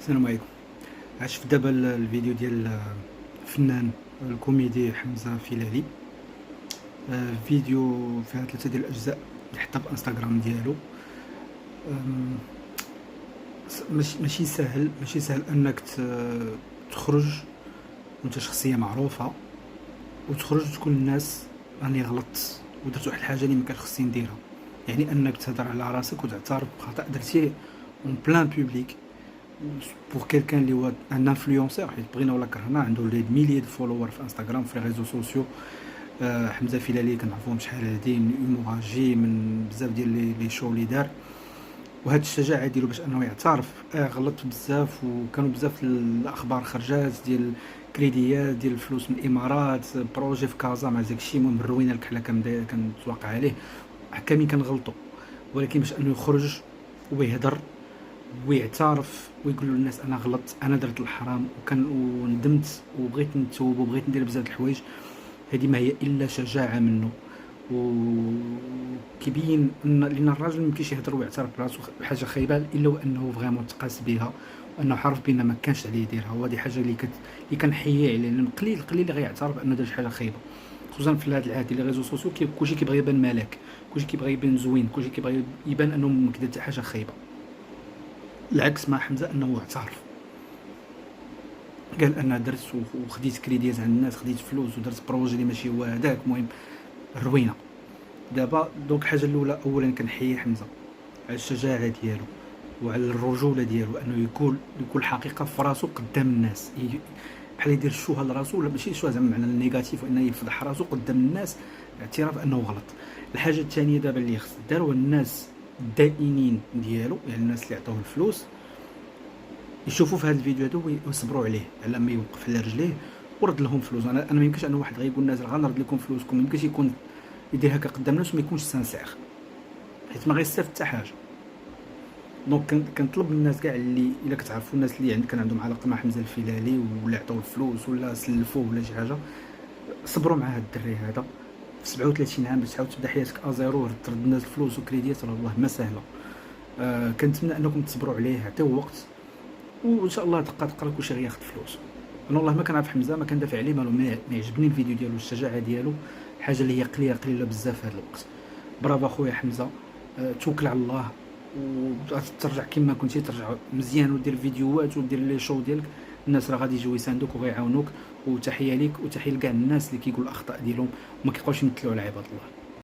السلام عليكم. شفت دابا الفيديو ديال الفنان الكوميدي حمزة فيلالي. فيديو فيها 3 ديال الاجزاء اللي حطها بانستغرام ديالو. ماشي سهل انك تخرج وانت شخصيه معروفه وتخرج تكون الناس راني غلطت ودرت واحد الحاجه اللي ما كان خصني نديرها، يعني انك تهضر على راسك وتعترف بخطا درتيه اون بلان بوبليك بور كيلكان اللي هو ان انفلونسور، حيت بغينا ولا كرهنا عنده لي ميليي دو فولوور في انستغرام في لي ريزو سوسيو. حمزه فيلالي كنعرفوهم شحال هادي من ايموراجي من بزاف ديال لي شو اللي دار، وهاد الشجاعه ديالو باش انه يعترف غلط بزاف، وكانوا بزاف الاخبار خرجات ديال كريديات ديال الفلوس من الامارات، بروجي في كازا مع داكشي المهم الروينه الكحله كنتوقع عليه كاملين كنغلطوا، ولكن باش انه يخرج ويهضر ويعترف ويقول للناس انا غلطت، انا درت الحرام وندمت وبغيت نتوب وبغيت ندير بزاف د الحوايج، هذه ما هي الا شجاعه منه. وكيبين ان لان الراجل ما يمكنش يهضر ويعترف براسو بحاجه خايبه الا وانه فريمون تقاس بها وانه عارف بان ما كانش عليه يديرها، وهذه حاجه اللي كنحييه عليه، لان قليل اللي غيعترف انه دار شي حاجه خايبه، خصوصا في هذا العهد ديال لي ريزو سوسيو. كلشي كيبغي يبان ملاك، كلشي كيبغي يبان زوين، كلشي كيبغي يبان انه ما كدار حتى حاجه خايبه. العكس مع حمزه انه اعترف، قال انا درت وخديت كريديات عند الناس، خديت فلوس ودرت بروجي اللي ماشي هو هذاك، المهم الروينه. دابا دونك الحاجه الاولى اولا كنحيي حمزه على الشجاعه ديالو وعلى الرجوله ديالو، انه يقول الحقيقه في راسو قدام الناس، بحال يدير الشوهه لراسو، ولا ماشي الشوهه زعما معنى النيجاتيف، وانه يفضح راسو قدام الناس اعتراف انه غلط. الحاجه الثانيه دابا اللي خص دار هو الناس الدائنين ديالو، يعني الناس اللي عطاوه الفلوس يشوفوا في هذا الفيديو هذا ويصبروا عليه على ما يوقف على رجليه ورد لهم فلوس. انا ما يمكنش انه واحد غيقول الناس غنرد لكم فلوسكم، ما يمكنش يكون يدير هكا قدام الناس وما يكونش سانسير، حيت ما غيستافد حتى حاجه. دونك كنطلب من الناس كاع اللي الا كتعرفوا الناس اللي كان عندهم علاقه مع حمزه الفيلالي ولا عطاو الفلوس ولا سلفوه ولا شي حاجه، صبروا مع هذا الدري هذا في 37 عام باش تعاود تبدا حياتك ازيرو، ترد الناس الفلوس وكريديات، راه والله ما سهله. كنتمنى انكم تصبروا عليه، عطيوه وقت، وان شاء الله دقه دقه كلشي غياخذ فلوس. انا والله ما كنعرف حمزه، ما كندافع عليه مالو، ما يعجبني الفيديو ديالو، الشجاعه ديالو، حاجه اللي هي قليله بزاف في هذا الوقت. برافو اخويا حمزه، توكل على الله وترجع كما كنتي، ترجع مزيان ودير فيديوهات ودير لي شو ديالك، الناس راه غادي يجيو يساندوك وغيعاونوك، وتحيه ليك وتحيه لكاع الناس اللي كيقولوا الاخطاء ديالهم وما كيبقاوش يمثلوا على عباد الله.